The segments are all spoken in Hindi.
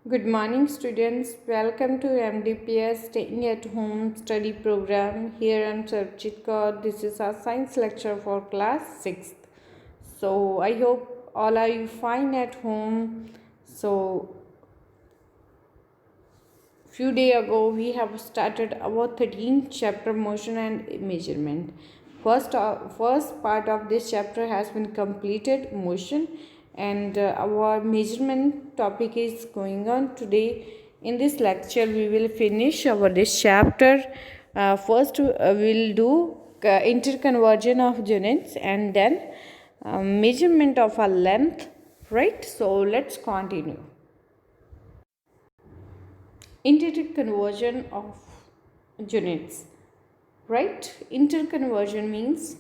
Good morning, students. Welcome to MDPS Staying at Home Study Program. Here I'm Sarvjit Kaur. This is our science lecture for class 6th. So I hope all are you fine at home. So few days ago we have started our 13th chapter, motion and measurement. First part of this chapter has been completed, motion, and our measurement topic is going on today. In this lecture we will finish our this chapter. First we'll do interconversion of units and then measurement of a length, right? So let's continue. Interconversion of units, right? Interconversion means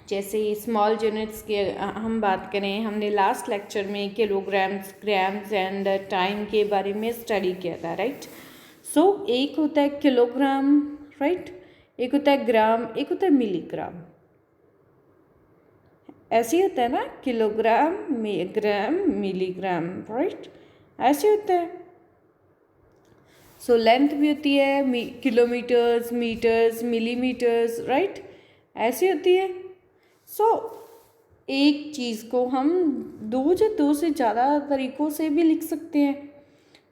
जैसे स्मॉल यूनिट्स के हम बात करें, हमने लास्ट लेक्चर में किलोग्राम्स, ग्राम्स एंड टाइम के बारे में स्टडी किया था, राइट? सो एक होता है किलोग्राम, राइट? एक होता है ग्राम, एक होता है मिलीग्राम. ऐसे ही होता है ना, किलोग्राम, ग्राम, मिलीग्राम, राइट? ऐसे होता है. सो लेंथ भी होती है किलोमीटर्स, मीटर्स, मिलीमीटर्स, राइट? ऐसी होती है. सो एक चीज़ को हम दो से ज़्यादा तरीक़ों से भी लिख सकते हैं.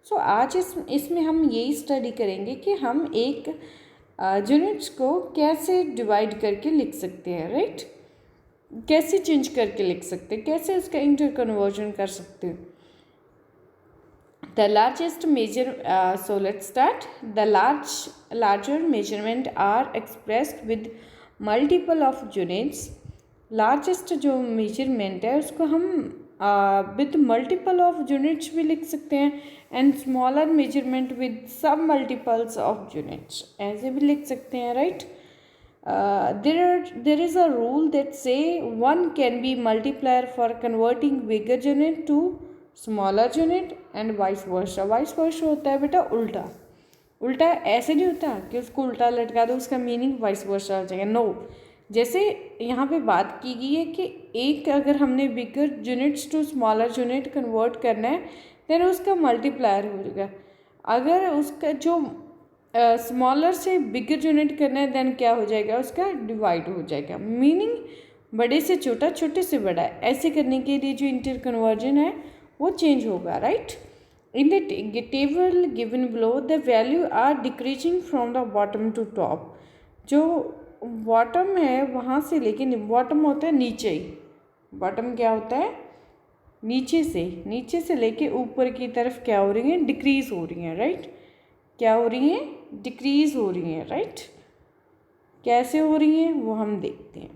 सो आज इसमें हम यही स्टडी करेंगे कि हम एक यूनिट्स को कैसे डिवाइड करके लिख सकते हैं, राइट? कैसे चेंज करके लिख सकते हैं, कैसे उसका इंटरकन्वर्जन कर सकते हैं. The largest measure, so let's start. The larger measurement are expressed with multiple of units. Largest जो measurement है उसको हम with multiple of units भी लिख सकते हैं, and smaller measurement with some multiples of units ऐसे भी लिख सकते हैं, right? There is a rule that say one can be multiplier for converting bigger unit to smaller unit and vice versa. Vice versa होता है बेटा उल्टा. उल्टा ऐसे नहीं होता कि उसको उल्टा लटका दो, उसका मीनिंग वाइस वर्सा हो जाएगा. नो, जैसे यहाँ पे बात की गई है कि एक अगर हमने bigger units to smaller unit convert करना है देन उसका मल्टीप्लायर हो जाएगा. अगर उसका जो स्मॉलर से बिगर यूनिट करना है देन क्या हो जाएगा, उसका डिवाइड हो जाएगा. मीनिंग बड़े से छोटा, छोटे से बड़ा. ऐसे करने के लिए जो इंटर कन्वर्जन है वो चेंज होगा, right? In the table given below the value are decreasing from the bottom to top. जो बॉटम है वहाँ से, लेकिन बॉटम होता है नीचे ही. बॉटम क्या होता है? नीचे से लेके ऊपर की तरफ क्या हो रही है? डिक्रीज हो रही हैं, राइट? क्या हो रही हैं? डिक्रीज हो रही हैं, राइट? कैसे हो रही हैं वो हम देखते हैं.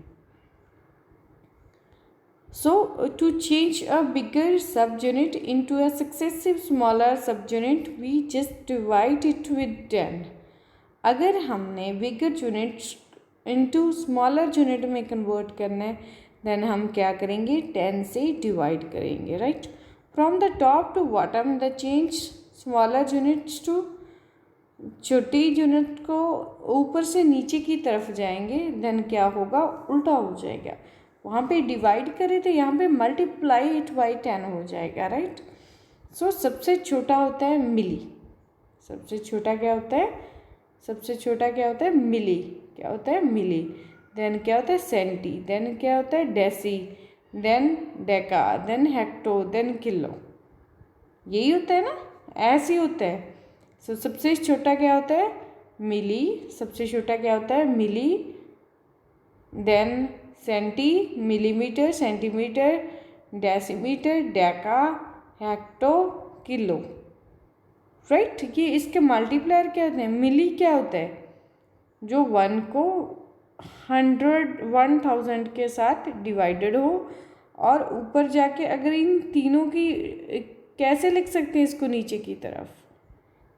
So to change a bigger subunit into a successive smaller subunit, we just divide it with 10. अगर हमने bigger unit into smaller unit में convert करना है then हम क्या करेंगे? 10 से divide करेंगे, right? From the top to bottom the change smaller units to छोटी यूनिट को ऊपर से नीचे की तरफ जाएंगे then क्या होगा? उल्टा हो जाएगा. वहाँ पे डिवाइड करें तो यहाँ पे मल्टीप्लाई इट बाई 10 हो जाएगा, राइट? सो सबसे छोटा होता है मिली. सबसे छोटा क्या होता है? सबसे छोटा क्या होता है? मिली. क्या होता है? मिली. देन क्या होता है? सेंटी. देन क्या होता है? Deci. Then deca. Then hecto. Then kilo. यही होता है ना? ऐसे ही होता है. सो सबसे छोटा क्या होता है? मिली. सबसे छोटा क्या होता है? Milli. Then centi, millimetre, centimetre, decimetre, deca, hecto, kilo, right? ये इसके मल्टीप्लायर क्या होते हैं? मिली क्या होता है? जो 1 को 1000 के साथ डिवाइडेड हो, और ऊपर जाके अगर इन तीनों की कैसे लिख सकते हैं इसको? नीचे की तरफ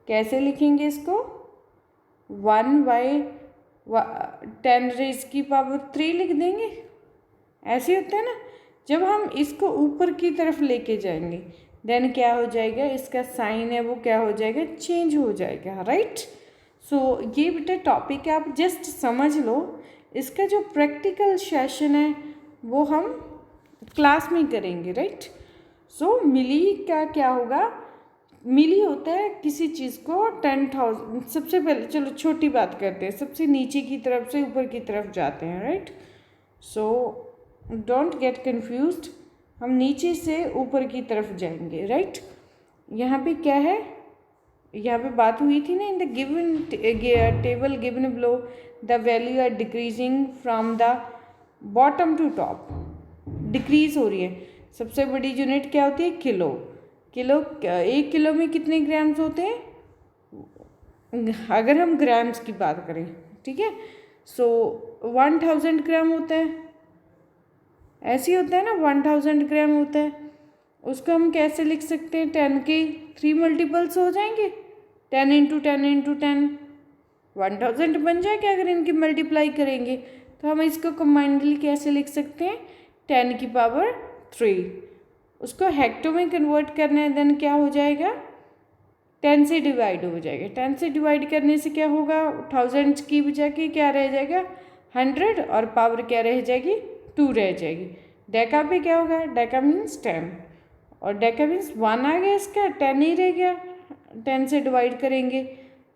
कैसे लिखेंगे इसको? 1/10⁻³ लिख देंगे. ऐसे होता है ना. जब हम इसको ऊपर की तरफ लेके जाएंगे देन क्या हो जाएगा? इसका साइन है वो क्या हो जाएगा? चेंज हो जाएगा, राइट? सो ये बेटा टॉपिक है, आप जस्ट समझ लो. इसका जो प्रैक्टिकल सेशन है वो हम क्लास में करेंगे, राइट? सो मिली का क्या होगा? मिली होता है किसी चीज़ को 10,000। सबसे पहले चलो छोटी बात करते हैं, सबसे नीचे की तरफ से ऊपर की तरफ जाते हैं, right. So don't get confused, हम नीचे से ऊपर की तरफ जाएंगे, राइट। यहाँ पे क्या है, यहाँ पे बात हुई थी ना, in the given table given below the value are decreasing from the bottom to top, decrease हो रही है। सबसे बड़ी यूनिट क्या होती है, किलो। किलो, 1 किलो में कितने ग्राम्स होते हैं, अगर हम ग्राम्स की बात करें, ठीक है। सो 1000 ग्राम होता है, ऐसे ही होता है ना, 1000 ग्राम होता है। उसको हम कैसे लिख सकते हैं, 10 के 3 मल्टीपल्स हो जाएंगे, 10 इंटू 10 इंटू 10, 1000 बन जाएगा अगर इनकी मल्टीप्लाई करेंगे। तो हम इसको कंबाइंडली कैसे लिख सकते हैं, 10 की पावर 3। उसको हेक्टो में कन्वर्ट करना है, देन क्या हो जाएगा, 10 से डिवाइड हो जाएगा। 10 से डिवाइड करने से क्या होगा, 1000 की बजाय के क्या रह जाएगा, 100, और पावर क्या रह जाएगी, 2 रह जाएगी। डेका पे क्या होगा, डेका मीन्स 10, और डेका मीन्स 1 आ गया, इसका 10 ही रह गया, 10 से डिवाइड करेंगे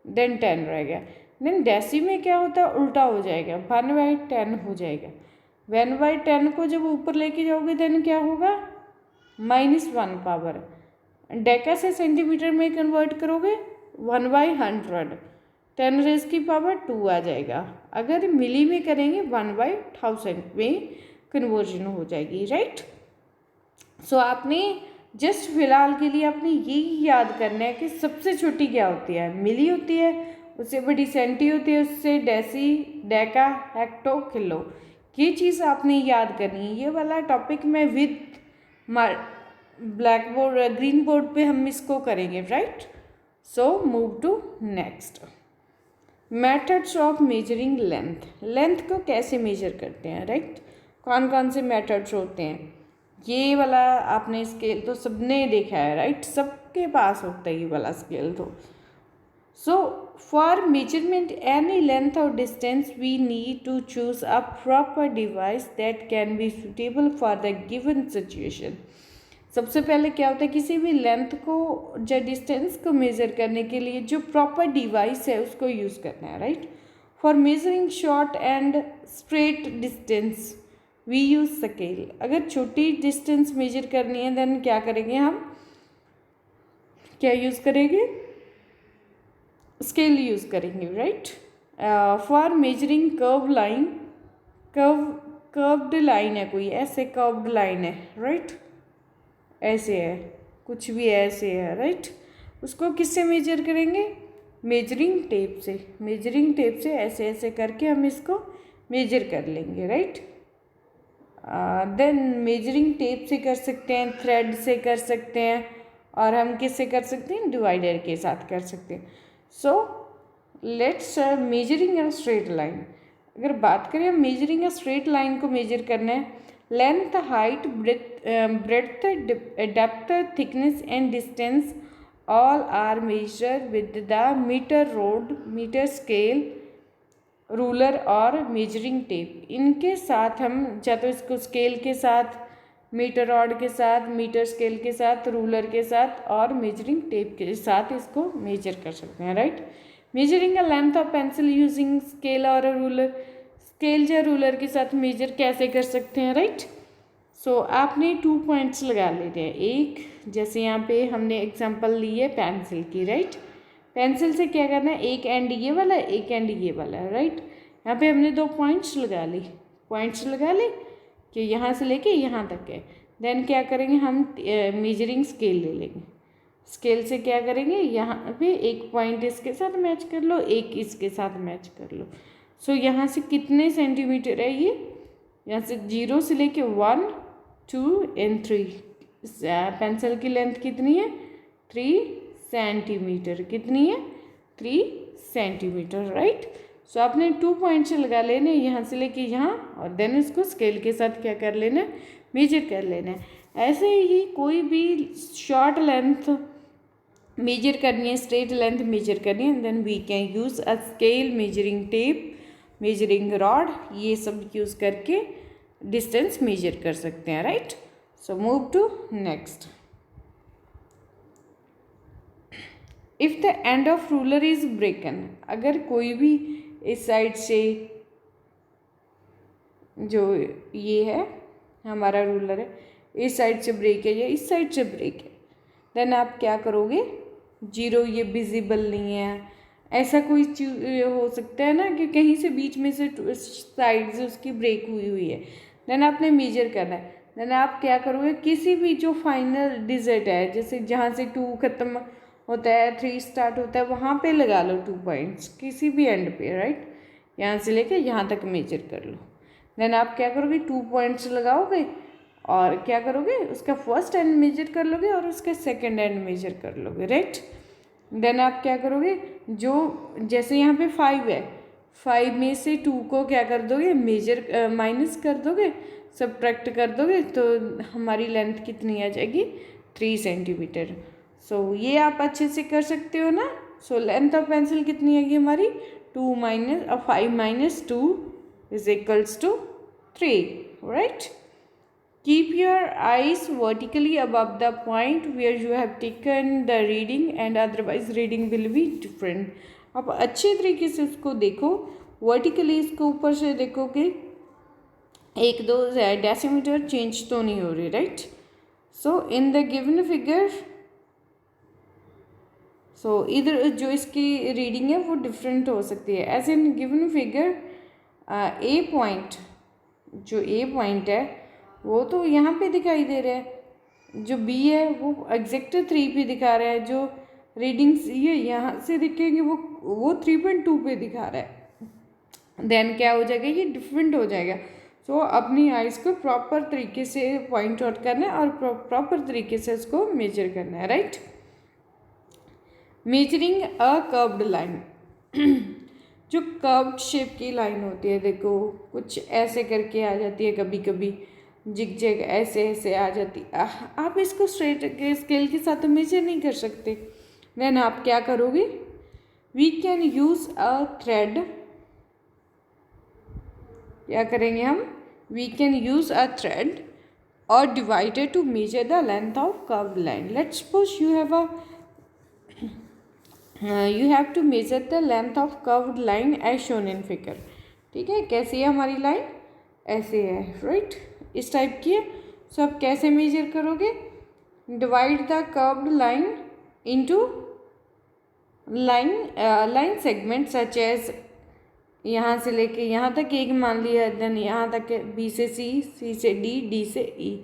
देन 10 रह गया। देन डेसी में क्या होता है, उल्टा हो जाएगा, 1/10 हो जाएगा। 1/10 को जब ऊपर लेके जाओगे देन क्या होगा, -1 पावर। डेका से सेंटीमीटर में कन्वर्ट करोगे 1/100, 10 रेज़ की पावर 2 आ जाएगा। अगर मिली में करेंगे 1/1000 में कन्वर्जन हो जाएगी, राइट। सो आपने जस्ट फिलहाल के लिए आपने यही याद करना है कि सबसे छोटी क्या होती है, मिली होती है, उससे बड़ी सेंटी होती है, उससे डेसी, डेका, हेक्टो, किलो। ये चीज़ आपने याद करनी है। ये वाला टॉपिक मैं with blackboard green board पे हम इसको करेंगे, right. So move to next, methods of measuring length. Length को कैसे मेजर करते हैं, राइट। कौन कौन से मेथड्स होते हैं, ये वाला आपने स्केल तो सबने देखा है, राइट, सबके पास होता है ये वाला स्केल तो। So for measurement any length और distance we need to choose a proper device that can be suitable for the given situation. सबसे पहले क्या होता है, किसी भी लेंथ को या डिस्टेंस को मेज़र करने के लिए जो प्रॉपर डिवाइस है उसको यूज़ करना है, right. For measuring short and straight distance we use scale. अगर छोटी डिस्टेंस मेजर करनी है देन क्या करेंगे, हम क्या यूज़ करेंगे, स्केल यूज़ करेंगे, right. For measuring curve line, curved line है कोई, ऐसे कर्व्ड लाइन है, राइट, ऐसे है, कुछ भी ऐसे है, राइट। उसको किससे मेजर करेंगे, मेजरिंग टेप से। मेजरिंग टेप से ऐसे ऐसे करके हम इसको मेजर कर लेंगे, राइट। देन मेजरिंग टेप से कर सकते हैं, थ्रेड से कर सकते हैं, और हम किससे कर सकते हैं, डिवाइडर के साथ कर सकते हैं। So let's measuring a straight line. अगर बात करें हम मेजरिंग अ स्ट्रेट लाइन को मेजर करना है, length, height, breadth, depth, thickness and distance all are measure with the metre rod, metre scale, ruler और मेजरिंग टेप। इनके साथ हम या तो इसको स्केल के साथ, मीटर रॉड के साथ, मीटर स्केल के साथ, रूलर के साथ और मेजरिंग टेप के साथ इसको मेजर कर सकते हैं, right. Measuring a length of pencil using scale और रूलर, स्केल या रूलर के साथ मेजर कैसे कर सकते हैं, राइट। सो आपने 2 पॉइंट्स लगा लेते हैं। एक, जैसे यहाँ पे हमने एग्जांपल ली है पेंसिल की, राइट। पेंसिल से क्या करना है, एक एंड ये वाला, एक एंड ये वाला, राइट। यहाँ पे हमने 2 पॉइंट्स लगा ली, पॉइंट्स लगा ले कि यहाँ से लेके यहाँ तक है। देन क्या करेंगे, हम मेजरिंग स्केल ले लेंगे। स्केल से क्या करेंगे, यहाँ पे एक पॉइंट इसके साथ मैच कर लो, एक इसके साथ मैच कर लो। सो यहाँ से कितने सेंटीमीटर है ये, यहाँ से 0 से लेके 1, 2 एंड 3। पेंसिल की लेंथ कितनी है, 3 सेंटीमीटर। कितनी है, 3 सेंटीमीटर, राइट। सो आपने 2 पॉइंट्स लगा लेने, यहाँ से लेके यहाँ, और देन इसको स्केल के साथ क्या कर लेना, मेजर कर लेना है। ऐसे ही कोई भी शॉर्ट लेंथ मेजर करनी है, स्ट्रेट लेंथ मेजर करनी है, then we can use a scale, measuring tape, measuring rod, ये सब यूज़ करके डिस्टेंस मेजर कर सकते हैं, right. So move to next. If the end of ruler is broken, अगर कोई भी इस साइड से जो ये है हमारा रूलर है, इस साइड से ब्रेक है या इस साइड से ब्रेक है, देन आप क्या करोगे, जीरो, ये विजिबल नहीं है, ऐसा कोई हो सकता है ना कि कहीं से बीच में से साइड से उसकी ब्रेक हुई हुई है, देन आपने मेजर करना है। देन आप क्या करोगे, किसी भी जो फाइनल डिजिट है, जैसे जहाँ से 2 ख़त्म होता है 3 स्टार्ट होता है, वहाँ पे लगा लो 2 पॉइंट्स किसी भी एंड पे, राइट, यहाँ से लेके यहाँ तक मेजर कर लो। देन आप क्या करोगे, 2 पॉइंट्स लगाओगे और क्या करोगे, उसका फर्स्ट एंड मेजर कर लोगे और उसका सेकंड एंड मेजर कर लोगे, राइट। देन आप क्या करोगे, जो जैसे यहाँ पे 5 है, 5 में से 2 को क्या कर दोगे, मेजर माइनस कर दोगे, सब्ट्रैक्ट कर दोगे, तो हमारी लेंथ कितनी आ जाएगी, 3 सेंटीमीटर। सो ये आप अच्छे से कर सकते हो ना। सो लेंथ ऑफ पेंसिल कितनी आएगी हमारी, 5 minus 2 is equals to 3, right? Keep your eyes vertically above the point where you have taken the reading and otherwise reading will be different. आप अच्छे तरीके से उसको देखो, वर्टिकली इसको ऊपर से देखोगे, 1-2 डेसीमीटर चेंज तो नहीं हो रही, right. So in the given figure, so इधर जो इसकी रीडिंग है वो डिफरेंट हो सकती है, as in given figure A point, जो ए पॉइंट है वो तो यहाँ पे दिखाई दे रहा है, जो बी है वो एग्जैक्ट 3 पे दिखा रहा है, जो रीडिंग्स ये यहाँ से दिखेंगे वो 3.2 पे दिखा रहा है। देन क्या हो जाएगा, ये डिफरेंट हो जाएगा। सो अपनी आइज़ को प्रॉपर तरीके से पॉइंट आउट करना है और प्रॉपर तरीके से उसको मेजर करना है, right. Measuring a curved line, जो कर्व्ड शेप की लाइन होती है, देखो कुछ ऐसे करके आ जाती है, कभी कभी जिग ऐसे ऐसे आ जाती, आप इसको स्ट्रेट के स्केल के साथ तो मेजर नहीं कर सकते। देन आप क्या करोगे, we can use a thread, क्या करेंगे हम, we can use a thread और divider to measure the length of curved line. Let's suppose you have to measure the length of curved line as shown in figure। ठीक है, कैसी है हमारी लाइन, ऐसे है, राइट, इस टाइप की है। सो आप कैसे मेजर करोगे, divide the curved line into line segment such as, यहाँ से लेके यहाँ तक एक मान लिया, देन यहाँ तक बी से सी, सी से डी, डी से ई,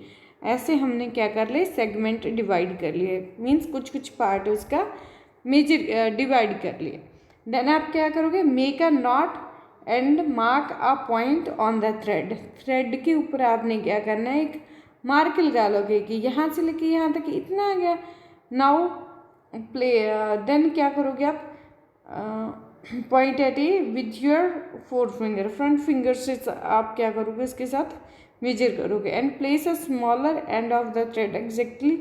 ऐसे हमने क्या कर लिया, सेगमेंट डिवाइड कर लिए, मीन्स कुछ कुछ पार्ट उसका मेजर डिवाइड कर लिए। देन आप क्या करोगे, make a not and mark a point on the thread, thread के ऊपर आपने क्या करना है, एक मार्क लगा लोगे कि यहाँ से लेके यहाँ तक इतना आ गया। नाउ देन क्या करोगे आप, point at A with your 4 finger, front finger से आप क्या करोगे, इसके साथ मेजर करोगे, and place a smaller end of the thread exactly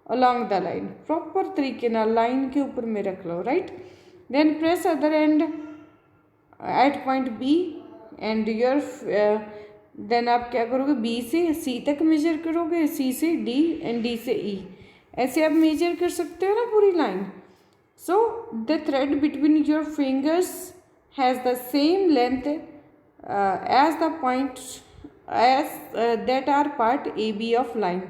along the line, proper तरीके ना लाइन के ऊपर में रख लो, right. Then press other end at point B and your, then आप क्या करोगे, बी से सी तक मेजर करोगे, सी से डी एंड डी से ई, ऐसे आप मेजर कर सकते हो ना पूरी line. So the thread between your fingers has the same length as the point as that are part A B of line.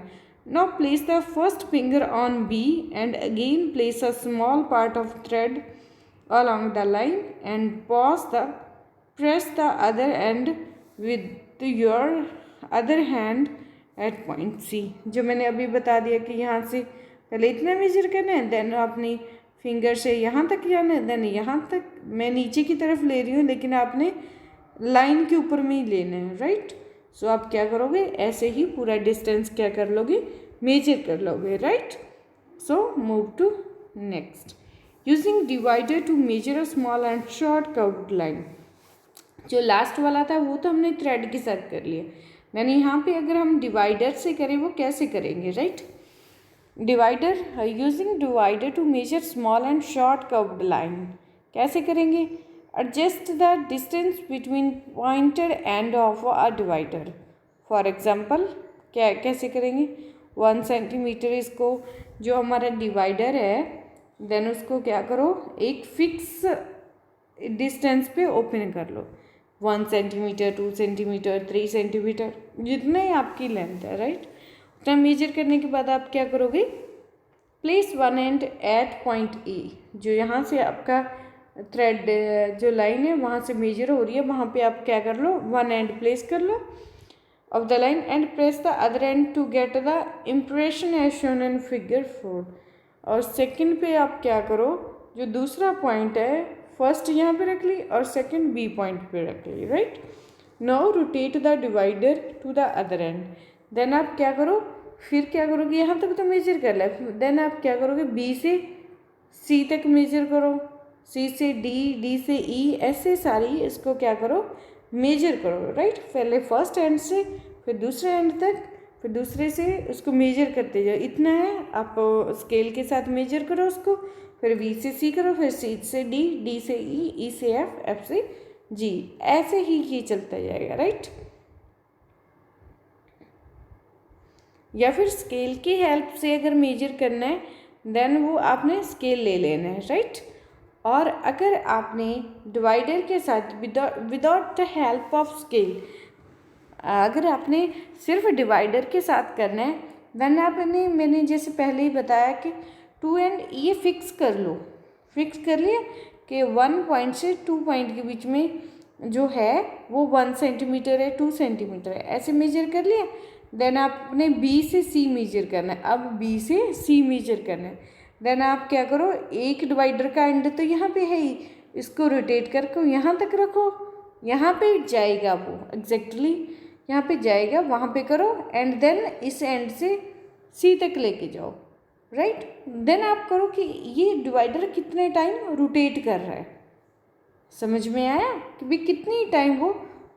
Now place the first finger on B and again place a small part of thread along the line and press the other end with your other hand at point C। जो मैंने अभी बता दिया कि यहाँ से पहले इतना मेजर करना है, देन अपनी फिंगर से यहाँ तक जाना है, देन यहाँ तक, मैं नीचे की तरफ ले रही हूँ लेकिन आपने लाइन के ऊपर में ही लेना है, राइट। सो आप क्या करोगे, ऐसे ही पूरा डिस्टेंस क्या कर लोगे, मेजर कर लोगे, right. So move to next, using divider to measure a small and short curved line. जो लास्ट वाला था वो तो हमने थ्रेड के साथ कर लिया, यानी यहाँ पे अगर हम डिवाइडर से करें वो कैसे करेंगे, right. Divider, using divider to measure small and short curved line, कैसे करेंगे, adjust the distance between pointer end of a divider। For example कैसे करेंगे, 1 सेंटीमीटर, इसको जो हमारा डिवाइडर है देन उसको क्या करो, एक फिक्स डिस्टेंस पे ओपन कर लो, 1 सेंटीमीटर, 2 सेंटीमीटर, 3 सेंटीमीटर, जितना ही आपकी लेंथ है, राइट। उतना मेजर करने के बाद आप क्या करोगे, place one end at point A, जो यहाँ से आपका थ्रेड जो लाइन है वहाँ से मेजर हो रही है, वहाँ पे आप क्या कर लो, वन एंड प्लेस कर लो of the line and press the other end to get the impression as shown in figure 4। और सेकंड पे आप क्या करो, जो दूसरा पॉइंट है फर्स्ट यहाँ पे रख ली और सेकंड बी पॉइंट पे रख ली, right. Now rotate the divider to the other end, then आप क्या करो, फिर क्या करोगे, यहाँ तक तो मेजर कर लिया, देन आप क्या करोगे, बी से सी तक मेजर करो, सी से डी, डी से ई, ऐसे सारी इसको क्या करो, मेजर करो, राइट। पहले फर्स्ट एंड से फिर दूसरे एंड तक, फिर दूसरे से उसको मेजर करते जाओ, इतना है आप स्केल के साथ मेजर करो उसको, फिर वी से सी करो, फिर सी से डी, डी से ई, ई से एफ, एफ से जी, ऐसे ही ये चलता जाएगा, राइट। या फिर स्केल की हेल्प से अगर मेजर करना है देन वो आपने स्केल ले लेना है, राइट। और अगर आपने डिवाइडर के साथ without the help of scale, अगर आपने सिर्फ डिवाइडर के साथ करना है देन आपने, मैंने जैसे पहले ही बताया कि 2 एंड ये फिक्स कर लो, फिक्स कर लिया कि 1 पॉइंट से 2 पॉइंट के बीच में जो है वो 1 सेंटीमीटर है, 2 सेंटीमीटर है, ऐसे मेजर कर लिया। देन आपने बी से सी मेजर करना है, अब बी से सी मेजर करना है, देन आप क्या करो, एक डिवाइडर का एंड तो यहाँ पे है ही, इसको रोटेट करके यहाँ तक रखो, यहाँ पे जाएगा वो एग्जैक्टली यहाँ पे जाएगा, वहाँ पे करो एंड देन इस एंड से सी तक लेके जाओ, राइट। देन आप करो कि ये डिवाइडर कितने टाइम रोटेट कर रहा है, समझ में आया कि भाई कितनी टाइम वो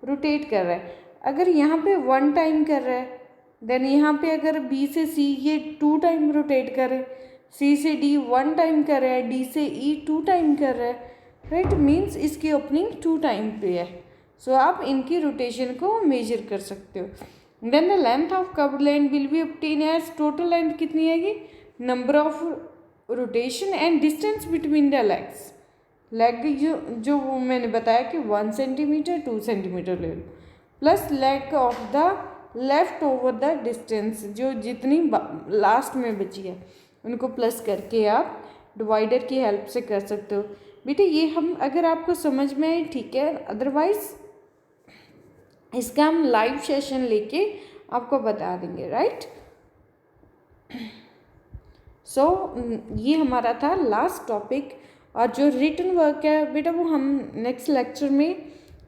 रोटेट कर रहा है। अगर यहाँ पे 1 टाइम कर रहा है देन यहाँ पे अगर बी से सी ये 2 टाइम रोटेट कर रहे हैं, सी से डी 1 टाइम कर रहा है, डी से ई 2 टाइम कर रहा है, राइट, मीन्स इसकी ओपनिंग 2 टाइम पे है। सो आप इनकी रोटेशन को मेजर कर सकते हो। Then the length of curved line will be obtain as, total length कितनी आएगी, number of rotation and distance between the legs, leg जो मैंने बताया कि 1 सेंटीमीटर 2 सेंटीमीटर ले लो, plus leg of the left over the distance, जो जितनी लास्ट में बची है उनको प्लस करके आप डिवाइडर की हेल्प से कर सकते हो। बेटे ये हम अगर आपको समझ में आए ठीक है, अदरवाइज इसका हम लाइव सेशन लेके आपको बता देंगे, राइट। सो ये हमारा था लास्ट टॉपिक, और जो रिटन वर्क है बेटा वो हम नेक्स्ट लेक्चर में,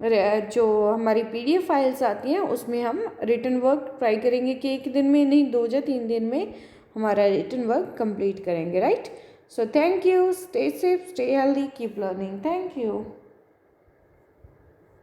जो हमारी PDF फाइल्स आती हैं उसमें हम रिटन वर्क ट्राई करेंगे कि 1 दिन में नहीं 2 या 3 दिन में हमारा रिटन वर्क कंप्लीट करेंगे, right. So thank you, stay safe, stay healthy, keep learning, thank you.